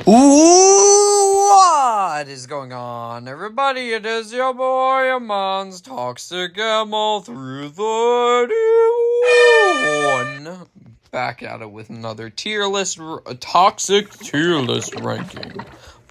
What is going on, everybody? It is your boy Amon's Toxic Ammo through the one. Back at it with another toxic tier list ranking.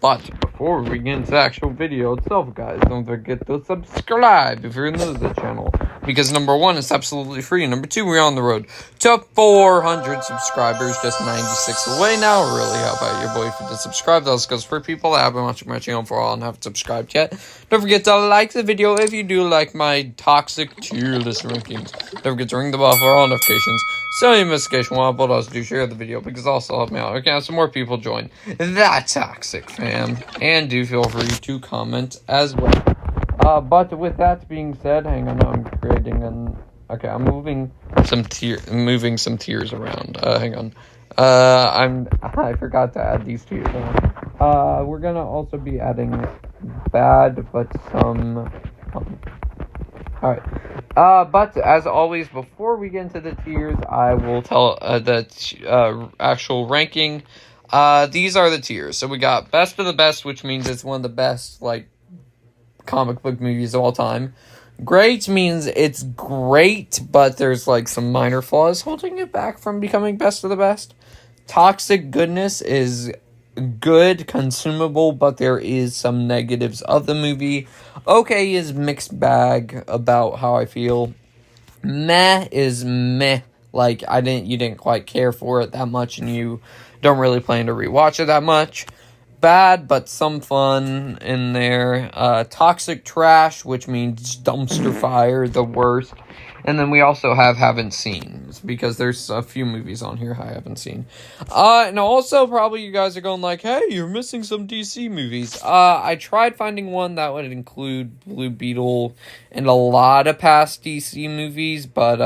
But before we get into the actual video itself, guys, don't forget to subscribe if you're new to the channel. Because number one, it's absolutely free. Number two, we're on the road to 400 subscribers, just 96 away now. Really help out your boy if you did subscribe. That's because for people that have been watching my channel for a while and haven't subscribed yet, don't forget to like the video if you do like my toxic tier list rankings. Don't forget to ring the bell for all notifications, so you miss occasion while but also do share the video because also help me out. Okay, some more people join that toxic fam, and do feel free to comment as well. But with that being said, hang on, I'm creating an. Okay, I'm moving some tiers around. Hang on. I forgot to add these tiers. We're gonna also be adding bad, but some. Alright. But as always, before we get into the tiers, I will tell the actual ranking. These are the tiers. So we got best of the best, which means it's one of the best, like, comic book movies of all time. Great means it's great, but there's, like, some minor flaws holding it back from becoming best of the best. Toxic goodness is good, consumable, but there is some negatives of the movie. Okay is mixed bag about how I feel. Meh is meh. Like, you didn't quite care for it that much, and you don't really plan to rewatch it that much. Bad, but some fun in there. Toxic trash, which means dumpster fire, the worst. And then we also haven't seen, because there's a few movies on here I haven't seen. And also probably you guys are going like, hey, you're missing some DC movies. I tried finding one that would include Blue Beetle and a lot of past DC movies, but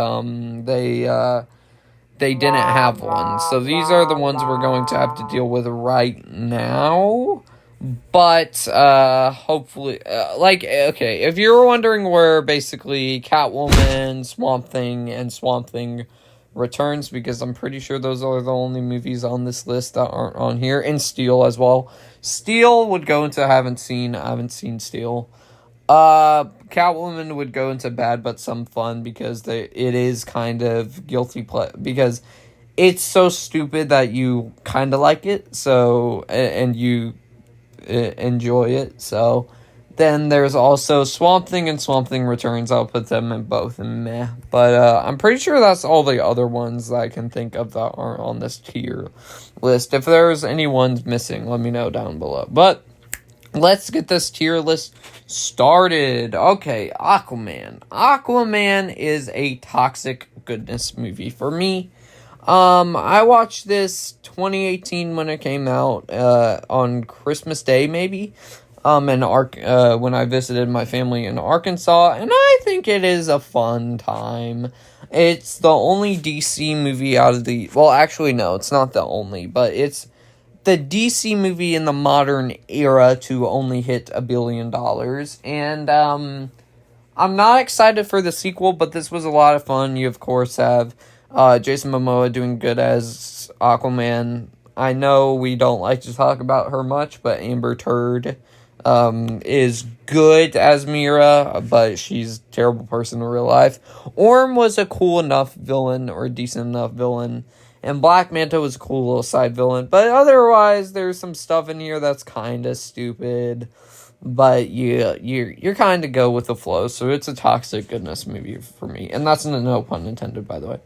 they didn't have one. So these are the ones we're going to have to deal with right now. But, hopefully, okay, if you're wondering where basically Catwoman, Swamp Thing, and Swamp Thing returns, because I'm pretty sure those are the only movies on this list that aren't on here, and Steel as well. Steel would go into I haven't seen Steel. Catwoman would go into bad but some fun, because it is kind of guilty because it's so stupid that you kind of like it, so, and you enjoy it. So then there's also Swamp Thing and Swamp Thing Returns. I'll put them in both in meh, but I'm pretty sure that's all the other ones that I can think of that aren't on this tier list. If there's any ones missing, let me know down below. But let's get this tier list started. Okay, Aquaman is a toxic goodness movie for me. I watched this 2018 when it came out, on Christmas Day, maybe, when I visited my family in Arkansas, and I think it is a fun time. It's the only DC movie out of well, actually, no, it's not the only, but it's the DC movie in the modern era to only hit $1 billion, and, I'm not excited for the sequel, but this was a lot of fun. You, of course, have Jason Momoa doing good as Aquaman. I know we don't like to talk about her much, but Amber Turd is good as Mira, but she's a terrible person in real life. Orm was a cool enough villain, or decent enough villain, and Black Manta was a cool little side villain, but otherwise there's some stuff in here that's kind of stupid, but you're kind of go with the flow, so it's a toxic goodness movie for me, and that's no pun intended, by the way.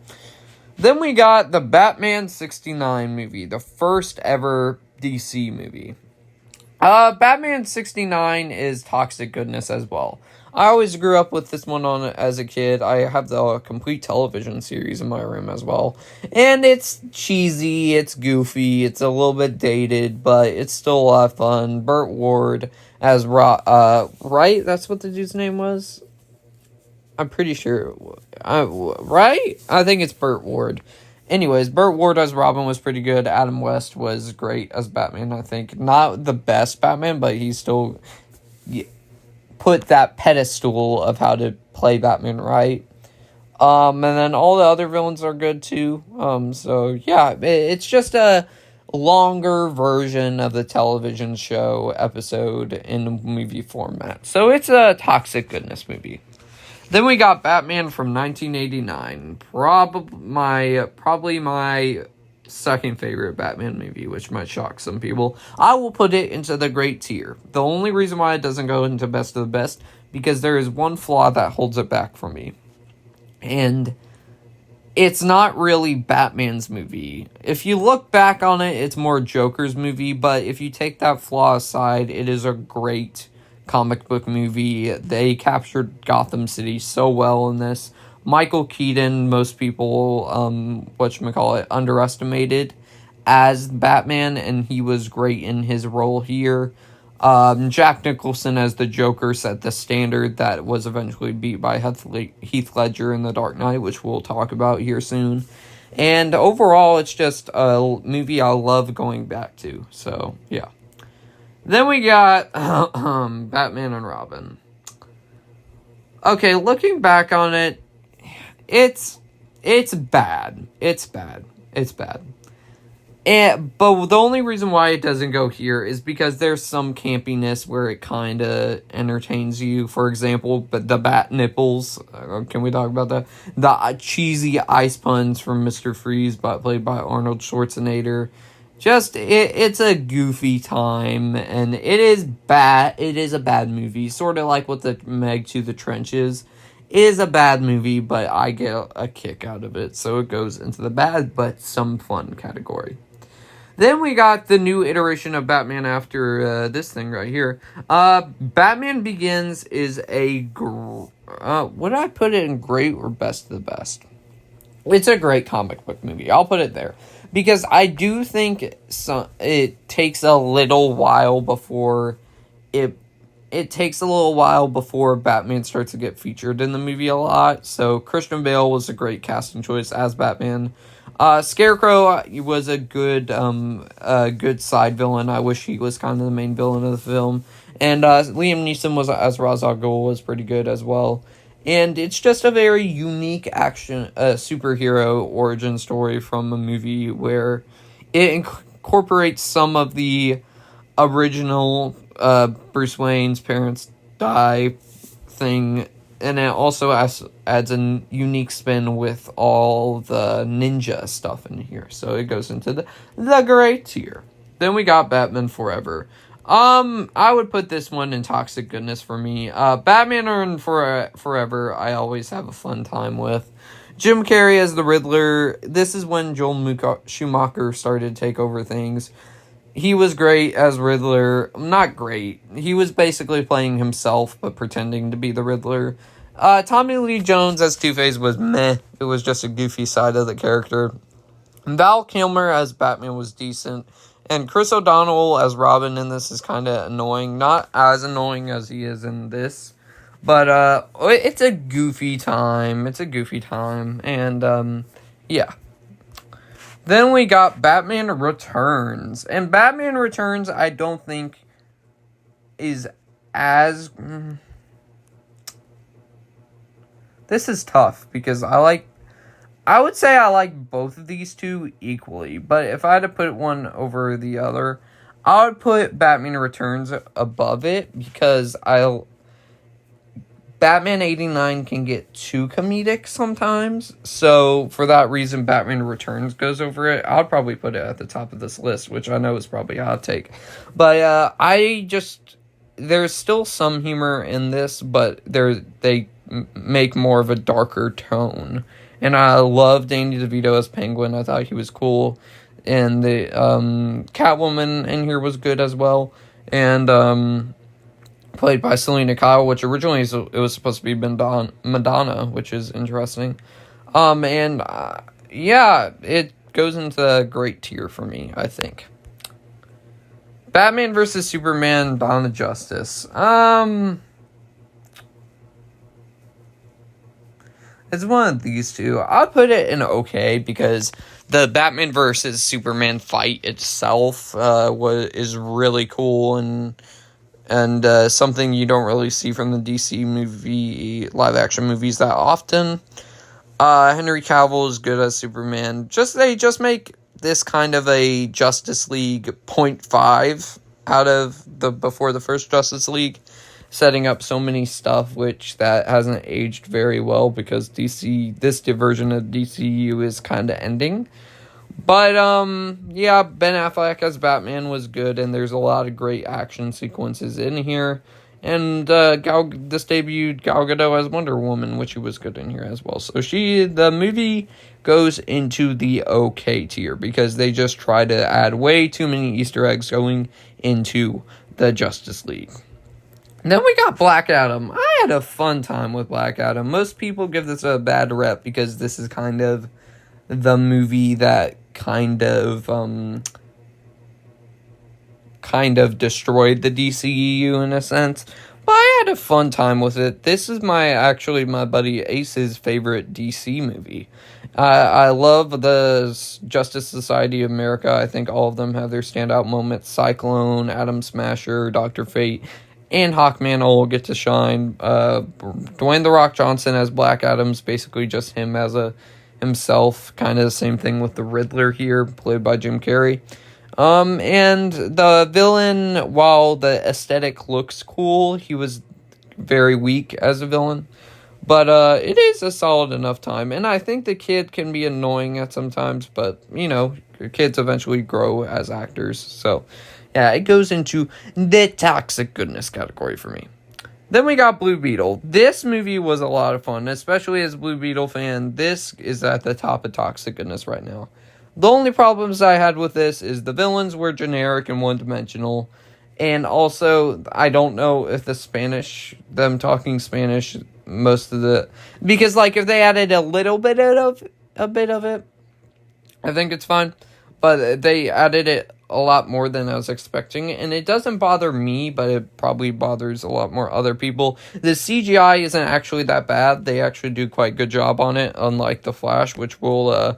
Then we got the Batman 69 movie, the first ever DC movie. Batman 69 is toxic goodness as well. I always grew up with this one on as a kid. I have the complete television series in my room as well. And it's cheesy, it's goofy, it's a little bit dated, but it's still a lot of fun. Burt Ward as right? That's what the dude's name was? I'm pretty sure. Right? I think it's Burt Ward. Anyways, Burt Ward as Robin was pretty good. Adam West was great as Batman, I think. Not the best Batman, but he still put that pedestal of how to play Batman right. And then all the other villains are good too. So yeah, it's just a longer version of the television show episode in movie format. So it's a toxic goodness movie. Then we got Batman from 1989. Probably my second favorite Batman movie, which might shock some people. I will put it into the great tier. The only reason why it doesn't go into best of the best, because there is one flaw that holds it back for me. And it's not really Batman's movie. If you look back on it, it's more Joker's movie, but if you take that flaw aside, it is a great comic book movie. They captured Gotham City so well in this. Michael Keaton, most people, underestimated as Batman, and he was great in his role here. Jack Nicholson as the Joker set the standard that was eventually beat by Heath Ledger in The Dark Knight, which we'll talk about here soon. And overall, it's just a movie I love going back to. So, yeah. Then we got Batman and Robin. Okay, looking back on it, it's bad. It's bad. But the only reason why it doesn't go here is because there's some campiness where it kind of entertains you. For example, the bat nipples. Can we talk about that? The cheesy ice puns from Mr. Freeze, played by Arnold Schwarzenegger. It's a goofy time, and it is bad. It is a bad movie, sort of like what the Meg to the Trenches. It is a bad movie, but I get a kick out of it, so it goes into the bad but some fun category. Then we got the new iteration of Batman after this thing right here. Batman Begins is would I put it in great or best of the best? It's a great comic book movie. I'll put it there. Because I do think it takes a little while before Batman starts to get featured in the movie a lot. So Christian Bale was a great casting choice as Batman. Scarecrow was a good side villain. I wish he was kind of the main villain of the film. And Liam Neeson as Ra's al Ghul was pretty good as well. And it's just a very unique action superhero origin story from a movie where it incorporates some of the original Bruce Wayne's parents die thing, and it also adds a unique spin with all the ninja stuff in here. So it goes into the great tier. Then we got Batman Forever. I would put this one in toxic goodness for me. Batman Forever, I always have a fun time with. Jim Carrey as the Riddler. This is when Joel Schumacher started to take over things. He was great as Riddler. Not great. He was basically playing himself, but pretending to be the Riddler. Tommy Lee Jones as Two-Face was meh. It was just a goofy side of the character. Val Kilmer as Batman was decent. And Chris O'Donnell as Robin in this is kind of annoying. Not as annoying as he is in this. But it's a goofy time. And, yeah. Then we got Batman Returns. And Batman Returns, I don't think is as... This is tough because I would say I like both of these two equally, but if I had to put one over the other, I would put Batman Returns above it because Batman 89 can get too comedic sometimes, so for that reason, Batman Returns goes over it. I'll probably put it at the top of this list, which I know is probably a hot take, but there's still some humor in this, but they make more of a darker tone. And I love Danny DeVito as Penguin. I thought he was cool. And the Catwoman in here was good as well. And played by Selena Kyle, which originally it was supposed to be Madonna, which is interesting. It goes into a great tier for me, I think. Batman vs. Superman, Dawn of Justice. It's one of these two. I'll put it in okay because the Batman versus Superman fight itself is really cool and something you don't really see from the DC movie live action movies that often. Henry Cavill is good as Superman. They just make this kind of a Justice League 0.5 out of before the first Justice League, setting up so many stuff which that hasn't aged very well because this version of DCU is kind of ending. But yeah, Ben Affleck as Batman was good, and there's a lot of great action sequences in here. And this debuted Gal Gadot as Wonder Woman, which was good in here as well. So the movie goes into the okay tier because they just try to add way too many Easter eggs going into the Justice League. Then we got Black Adam. I had a fun time with Black Adam. Most people give this a bad rep because this is kind of the movie that kind of destroyed the DCEU in a sense. But I had a fun time with it. This is my buddy Ace's favorite DC movie. I love the Justice Society of America. I think all of them have their standout moments. Cyclone, Atom Smasher, Dr. Fate, and Hawkman all get to shine. Dwayne "The Rock" Johnson as Black Adam's basically just him as himself. Kind of the same thing with the Riddler here, played by Jim Carrey. And the villain, while the aesthetic looks cool, he was very weak as a villain. But it is a solid enough time. And I think the kid can be annoying at sometimes, but, kids eventually grow as actors. So, yeah, it goes into the toxic goodness category for me. Then we got Blue Beetle. This movie was a lot of fun, especially as a Blue Beetle fan. This is at the top of toxic goodness right now. The only problems I had with this is the villains were generic and one-dimensional. And also, I don't know if them talking Spanish, because, if they added a little bit of it, I think it's fine. But they added it a lot more than I was expecting, and it doesn't bother me, but it probably bothers a lot more other people. The CGI isn't actually that bad. They actually do quite a good job on it, unlike The Flash, which I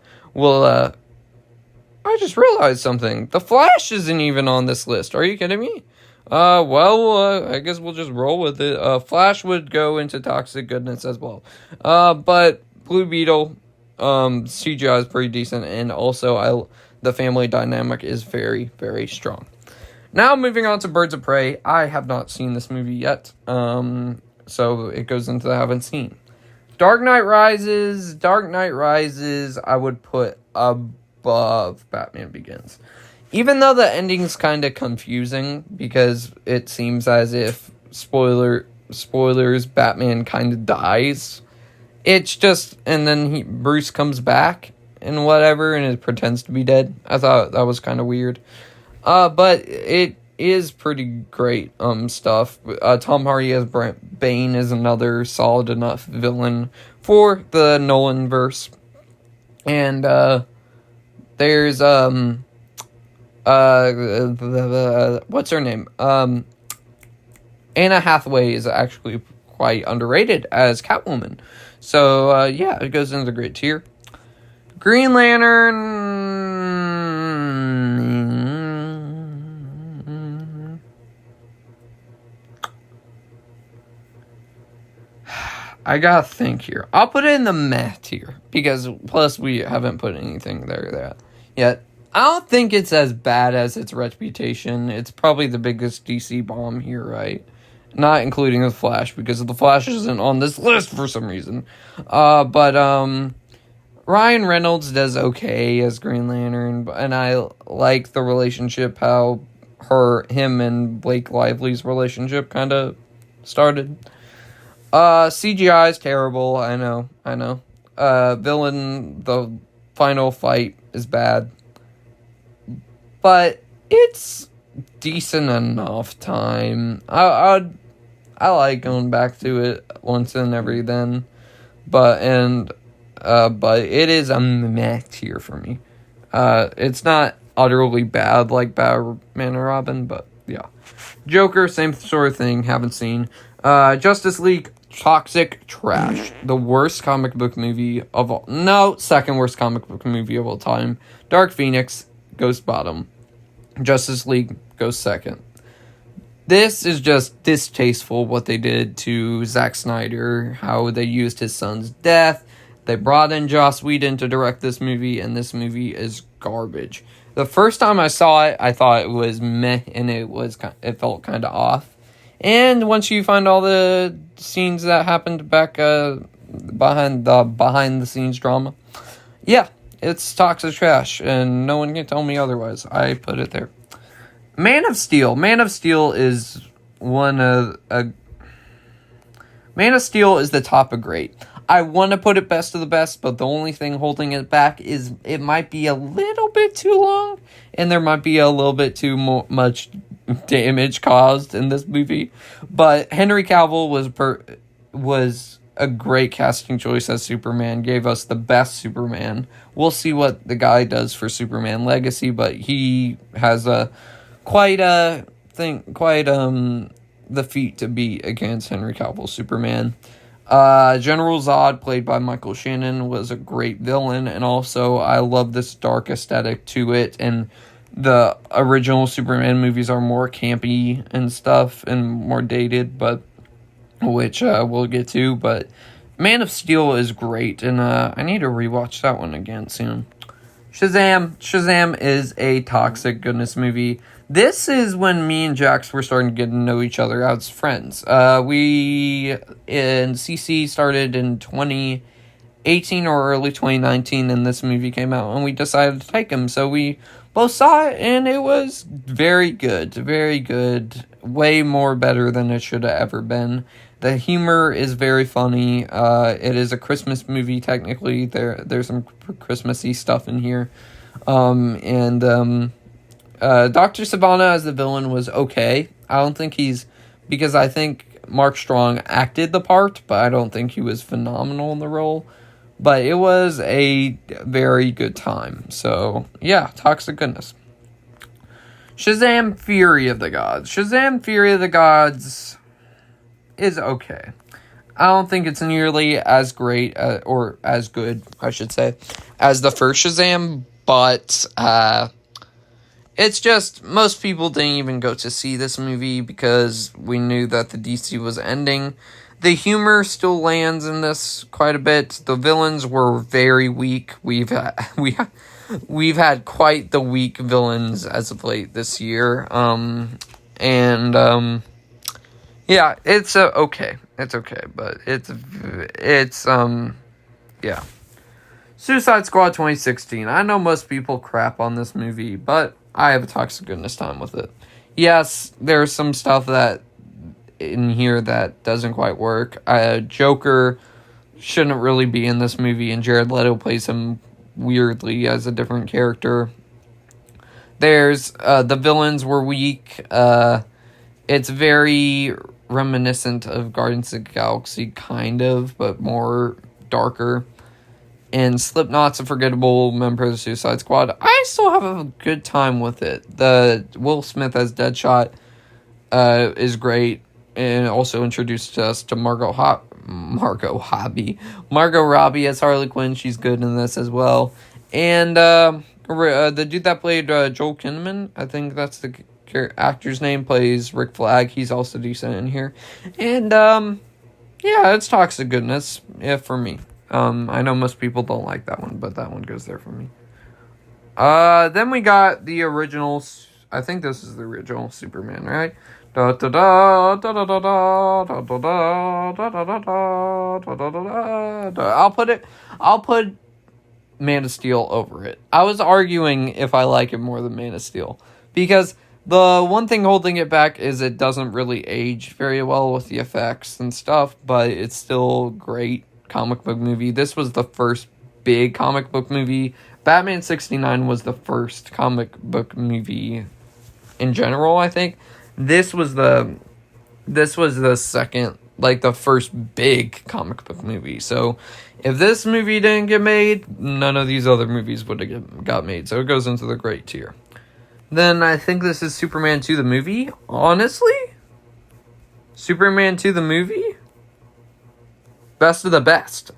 just realized something. The Flash isn't even on this list. Are you kidding me? I guess we'll just roll with it. Flash would go into toxic goodness as well. But Blue Beetle, CGI is pretty decent, and also the family dynamic is very, very strong. Now moving on to Birds of Prey. I have not seen this movie yet, so it goes into the haven't seen. Dark Knight Rises, I would put above Batman Begins. Even though the ending's kind of confusing, because it seems as if, spoilers, Batman kind of dies. It's just, and then Bruce comes back, and whatever, and it pretends to be dead. I thought that was kind of weird. But it is pretty great stuff. Tom Hardy as Bane is another solid enough villain for the Nolanverse. And there's what's her name? Anna Hathaway is actually quite underrated as Catwoman. So yeah, it goes into the great tier. Green Lantern. I gotta think here. I'll put it in the meh tier because plus we haven't put anything there yet. I don't think it's as bad as its reputation. It's probably the biggest DC bomb here, right? Not including The Flash, because The Flash isn't on this list for some reason. But Ryan Reynolds does okay as Green Lantern, and I like the relationship, how him and Blake Lively's relationship kind of started. CGI is terrible, I know. Villain, the final fight is bad. But it's decent enough time. I like going back to it once and every then. But it is a meh tier for me. It's not utterly bad like Batman and Robin, but yeah. Joker, same sort of thing, haven't seen. Justice League, toxic trash. The worst comic book movie of all. No, second worst comic book movie of all time. Dark Phoenix goes bottom. Justice League goes second. This is just distasteful what they did to Zack Snyder, how they used his son's death. They brought in Joss Whedon to direct this movie, and this movie is garbage. The first time I saw it, I thought it was meh, and it felt kind of off. And once you find all the scenes that happened back behind the scenes drama, yeah, it's toxic trash, and no one can tell me otherwise. I put it there. Man of Steel. Man of Steel is Man of Steel is the top of great. I want to put it best of the best, but the only thing holding it back is it might be a little bit too long, and there might be a little bit too much damage caused in this movie. But Henry Cavill was a great casting choice as Superman. Gave us the best Superman. We'll see what the guy does for Superman Legacy, but he has quite the feat to beat against Henry Cavill's Superman. General Zod, played by Michael Shannon, was a great villain, and also I love this dark aesthetic to it, and the original Superman movies are more campy and stuff, and more dated, but which we'll get to, but Man of Steel is great, and I need to rewatch that one again soon. Shazam is a toxic goodness movie. This is when me and Jax were starting to get to know each other as friends. We in CC started in 2018 or early 2019, and this movie came out, and we decided to take him. So we both saw it, and it was very good. Way more better than it should have ever been. The humor is very funny. It is a Christmas movie, technically. There's some Christmassy stuff in here. Dr. Savannah as the villain was okay. I don't think because I think Mark Strong acted the part, but I don't think he was phenomenal in the role. But it was a very good time. So, yeah, toxic goodness. Shazam! Fury of the Gods. Shazam! Fury of the Gods is okay. I don't think it's nearly as great, or as good, I should say, as the first Shazam, but it's just, most people didn't even go to see this movie because we knew that the DC was ending. The humor still lands in this quite a bit. The villains were very weak. We've had quite the weak villains as of late this year. Yeah, it's okay. It's okay, but yeah. Suicide Squad 2016. I know most people crap on this movie, but I have a toxic goodness time with it. Yes, there's some stuff that in here that doesn't quite work. Joker shouldn't really be in this movie, and Jared Leto plays him weirdly as a different character. There's the villains were weak. It's very reminiscent of Guardians of the Galaxy, kind of, but more darker. And Slipknot's a forgettable member of the Suicide Squad. I still have a good time with it. The Will Smith as Deadshot is great, and also introduced us to Margot Robbie as Harley Quinn. She's good in this as well. And the dude that played Joel Kinnaman, I think that's the actor's name, plays Rick Flag. He's also decent in here. And yeah, it's toxic goodness, for me. I know most people don't like that one, but that one goes there for me. Then we got the original, I think this is the original Superman, right? I'll put Man of Steel over it. I was arguing if I like it more than Man of Steel, because the one thing holding it back is it doesn't really age very well with the effects and stuff, but it's still great comic book movie. This was the first big comic book movie. Batman 69 was the first comic book movie in general, I think. This was the second, like the first big comic book movie. So if this movie didn't get made, none of these other movies would have got made. So it goes into the great tier. Then I think this is Superman 2 the movie. Honestly, Superman 2 the movie, best of the best.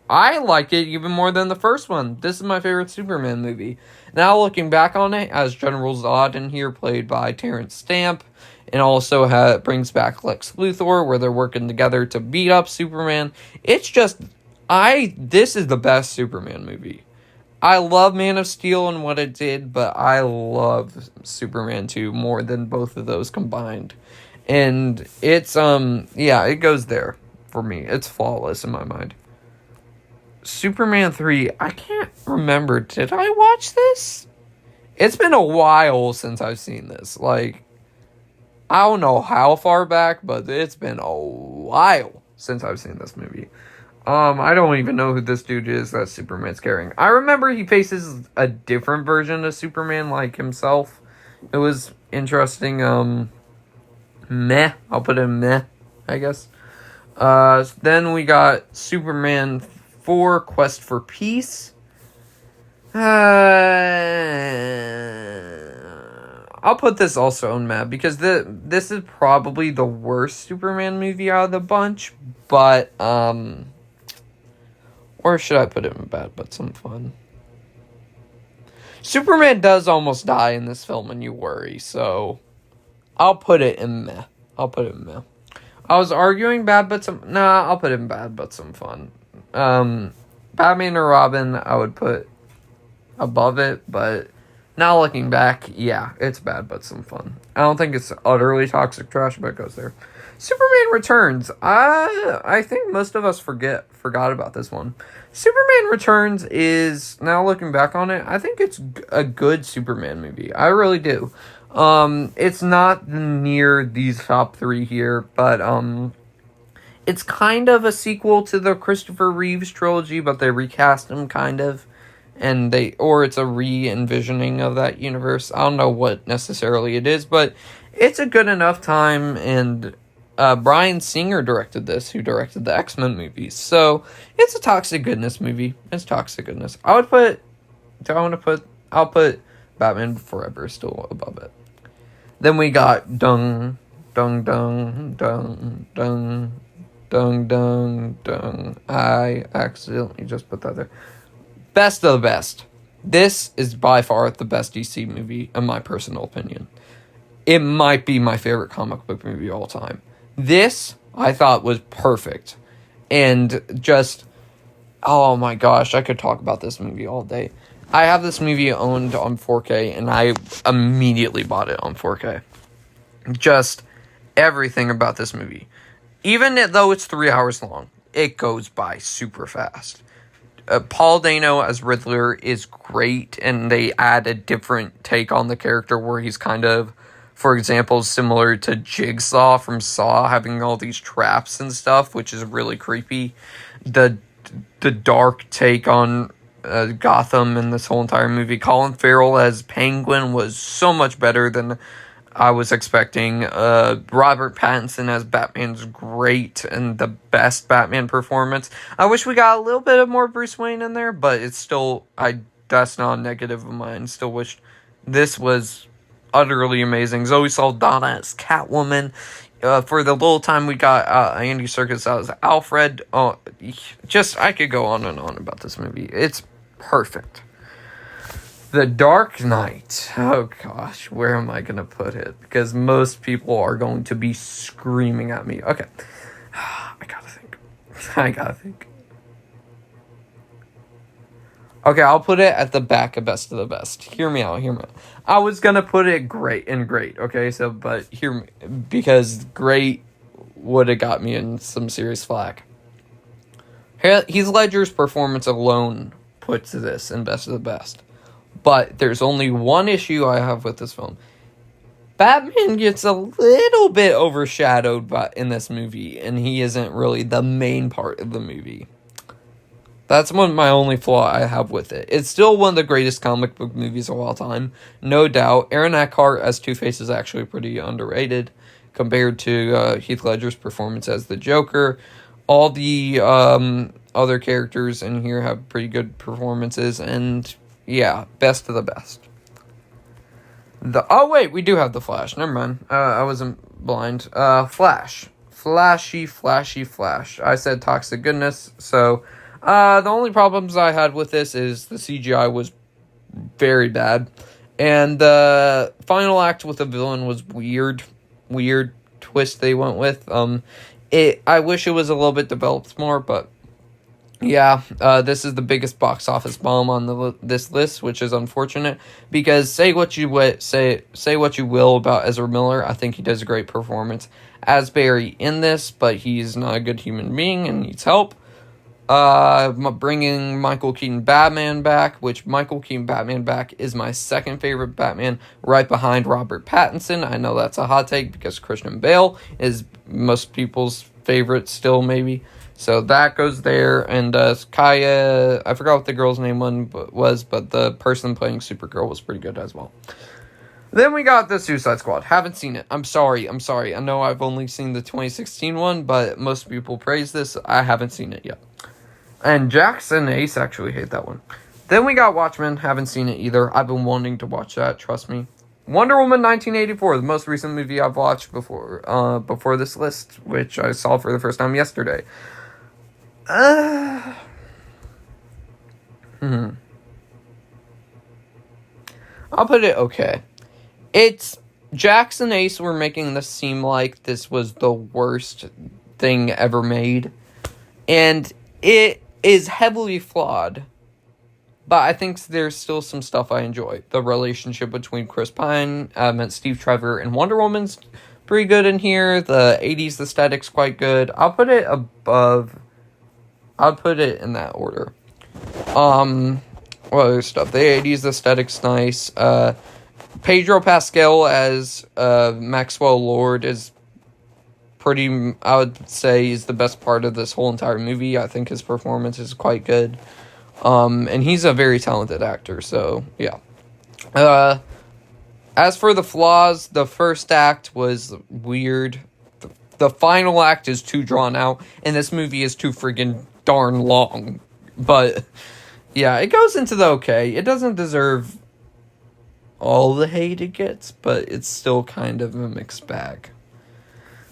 I like it even more than the first one. This is my favorite Superman movie. Now looking back on it, as General Zod in here, played by Terrence Stamp, and also brings back Lex Luthor, where they're working together to beat up Superman. It's just, this is the best Superman movie. I love Man of Steel and what it did, but I love Superman 2 more than both of those combined. And it's, yeah, it goes there for me. It's flawless in my mind. Superman 3, I can't remember. Did I watch this? It's been a while since I've seen this. Like, I don't know how far back, but it's been a while since I've seen this movie. I don't even know who this dude is that Superman's carrying. I remember he faces a different version of Superman, like himself. It was interesting. Meh. I'll put it in meh, I guess. Then we got Superman 4, Quest for Peace. I'll put this also in meh, because this is probably the worst Superman movie out of the bunch, but, or should I put it in bad but some fun? Superman does almost die in this film and you worry, so I'll put it in meh. I was arguing bad but some... Nah, I'll put it in bad but some fun. Batman and Robin, I would put above it, but now looking back, yeah, it's bad but some fun. I don't think it's utterly toxic trash, but it goes there. Superman Returns. I think most of us forgot about this one. Superman Returns is, now looking back on it, I think it's a good Superman movie. I really do. It's not near these top 3 here, but it's kind of a sequel to the Christopher Reeves trilogy, but they recast him kind of. Or it's a re-envisioning of that universe. I don't know what necessarily it is, but it's a good enough time, and Bryan Singer directed this, who directed the X-Men movies. So, it's a toxic goodness movie. It's toxic goodness. I'll put Batman Forever still above it. Then we got Dung, Dung, Dung, Dung, Dung, Dung, Dung, Dung. I accidentally just put that there. Best of the best. This is by far the best DC movie, in my personal opinion. It might be my favorite comic book movie of all time. This, I thought, was perfect. And just, oh my gosh, I could talk about this movie all day. I have this movie owned on 4K, and I immediately bought it on 4K. Just everything about this movie. Even though it's 3 hours long, it goes by super fast. Paul Dano as Riddler is great, and they add a different take on the character where he's kind of, for example, similar to Jigsaw from Saw, having all these traps and stuff, which is really creepy. The dark take on Gotham in this whole entire movie. Colin Farrell as Penguin was so much better than I was expecting. Robert Pattinson as Batman's great and the best Batman performance. I wish we got a little bit of more Bruce Wayne in there, but it's still, that's not a negative of mine. Still wish this was utterly amazing. Zoe Saldana as Catwoman. For the little time we got Andy Serkis as Alfred. I could go on and on about this movie. It's perfect. The Dark Knight. Oh gosh, where am I going to put it? Because most people are going to be screaming at me. Okay. I gotta think. Okay, I'll put it at the back of best of the best. Hear me out. I was going to put it great, okay? So, but hear me, because great would have got me in some serious flack. Heath Ledger's performance alone puts this in best of the best. But there's only one issue I have with this film. Batman gets a little bit overshadowed in this movie, and he isn't really the main part of the movie. That's my only flaw I have with it. It's still one of the greatest comic book movies of all time, no doubt. Aaron Eckhart as Two-Face is actually pretty underrated compared to Heath Ledger's performance as the Joker. All the other characters in here have pretty good performances, and yeah, best of the best. We do have the Flash. Never mind. I wasn't blind. Flash. Flashy Flash. I said toxic goodness, so the only problems I had with this is the CGI was very bad, and the final act with the villain was weird twist they went with. I wish it was a little bit developed more, but Yeah, this is the biggest box office bomb on this list, which is unfortunate because say what you will about Ezra Miller, I think he does a great performance as Barry in this, but he's not a good human being and needs help. Bringing Michael Keaton Batman back, which Michael Keaton Batman back is my second favorite Batman, right behind Robert Pattinson. I know that's a hot take because Christian Bale is most people's favorite still, maybe. So that goes there, and Kaya, I forgot what the girl's name was, but the person playing Supergirl was pretty good as well. Then we got the Suicide Squad. Haven't seen it. I'm sorry. I know I've only seen the 2016 one, but most people praise this. I haven't seen it yet. And Jackson and Ace actually hate that one. Then we got Watchmen. Haven't seen it either. I've been wanting to watch that, trust me. Wonder Woman 1984, the most recent movie I've watched before this list, which I saw for the first time yesterday. I'll put it okay. It's Jackson Ace were making this seem like this was the worst thing ever made. And it is heavily flawed. But I think there's still some stuff I enjoy. The relationship between Chris Pine, Steve Trevor, and Wonder Woman's pretty good in here. The 80s aesthetic's quite good. I'll put it in that order. What other stuff? The 80s aesthetic's nice. Pedro Pascal as Maxwell Lord is pretty, I would say, is the best part of this whole entire movie. I think his performance is quite good. And he's a very talented actor, so, yeah. As for the flaws, the first act was weird. The final act is too drawn out, and this movie is too friggin' darn long. But, yeah, it goes into the okay. It doesn't deserve all the hate it gets, but it's still kind of a mixed bag.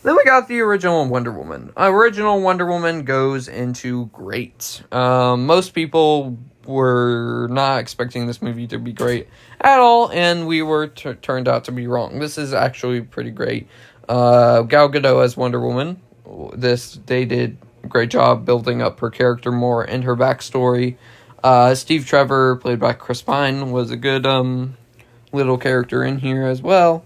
Then we got the original Wonder Woman. Original Wonder Woman goes into great. Most people were not expecting this movie to be great at all, and we were turned out to be wrong. This is actually pretty great. Gal Gadot as Wonder Woman. They did a great job building up her character more and her backstory. Steve Trevor, played by Chris Pine, was a good little character in here as well.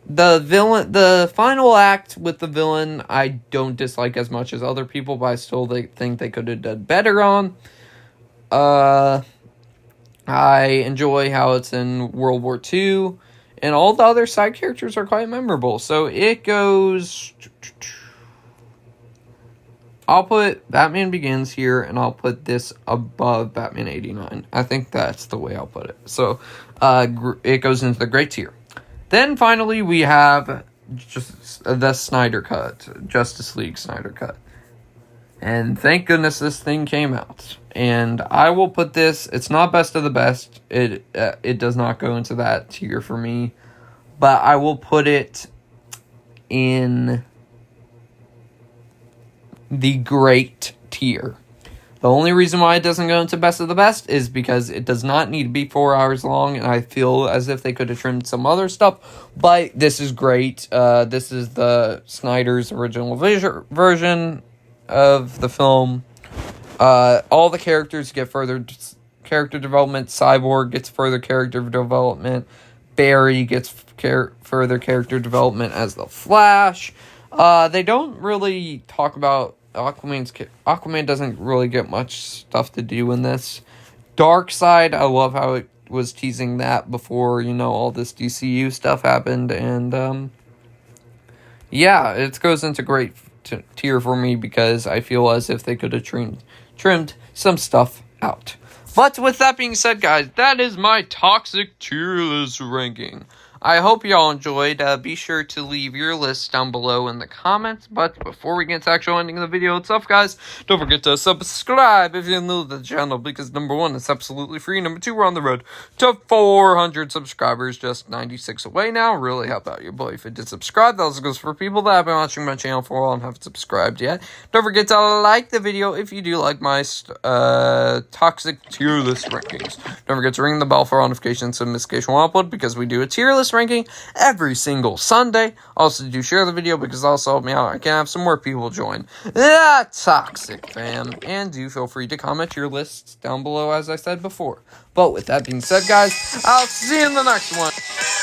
The final act with the villain, I don't dislike as much as other people, but I still think they could have done better on. I enjoy how it's in World War II, and all the other side characters are quite memorable. So it goes... I'll put Batman Begins here, and I'll put this above Batman 89. I think that's the way I'll put it. So it goes into the great tier. Then finally we have just the Snyder Cut, Justice League Snyder Cut. And thank goodness this thing came out. And I will put this, it's not best of the best. It does not go into that tier for me. But I will put it in the great tier. The only reason why it doesn't go into best of the best is because it does not need to be 4 hours long, and I feel as if they could have trimmed some other stuff, but this is great. This is the Snyder's original version of the film. All the characters get further character development. Cyborg gets further character development. Barry gets further character development as the Flash. They don't really talk about Aquaman doesn't really get much stuff to do in this. Darkseid, I love how it was teasing that before, all this DCU stuff happened. And, yeah, it goes into great tier for me because I feel as if they could have trimmed some stuff out. But with that being said, guys, that is my toxic tier list ranking. I hope y'all enjoyed. Be sure to leave your list down below in the comments. But before we get to actual ending of the video itself, guys, don't forget to subscribe if you're new to the channel, because number one, it's absolutely free. Number two, we're on the road to 400 subscribers, just 96 away now. Really help out your boy if you did subscribe. That also goes for people that have been watching my channel for a while and haven't subscribed yet. Don't forget to like the video if you do like my toxic tier list rankings. Don't forget to ring the bell for notifications so notification will upload, because we do a tier list ranking every single Sunday. Also, do share the video because it'll also help me out. I can have some more people join the Toxic Fam. And do feel free to comment your lists down below, as I said before. But with that being said, guys, I'll see you in the next one.